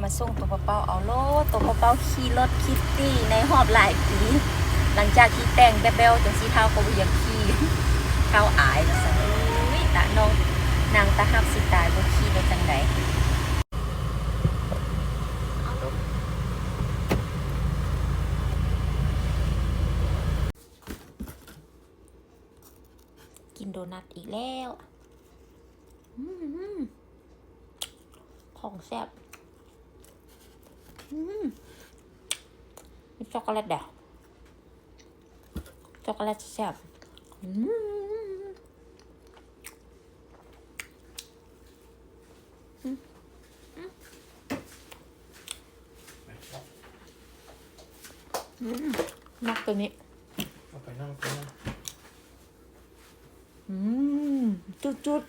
มาส่งตัวเป้าเอาโลตัวเป้าขี่รถคิตตี้ในหอบหลายปีหลังจากที่แต่งแบ๊วๆจังสีเท้าก็ยังขี่เท้าอายซะตาน้องนางตาหักสิตายบ่ขี่ได้จังไดกินโดนัทอีกแล้วของแซ่บมีช็อกโกแลตเด้อช็อกโกแลตแซ่บมักตัวนี้เอาไปนั่งจุด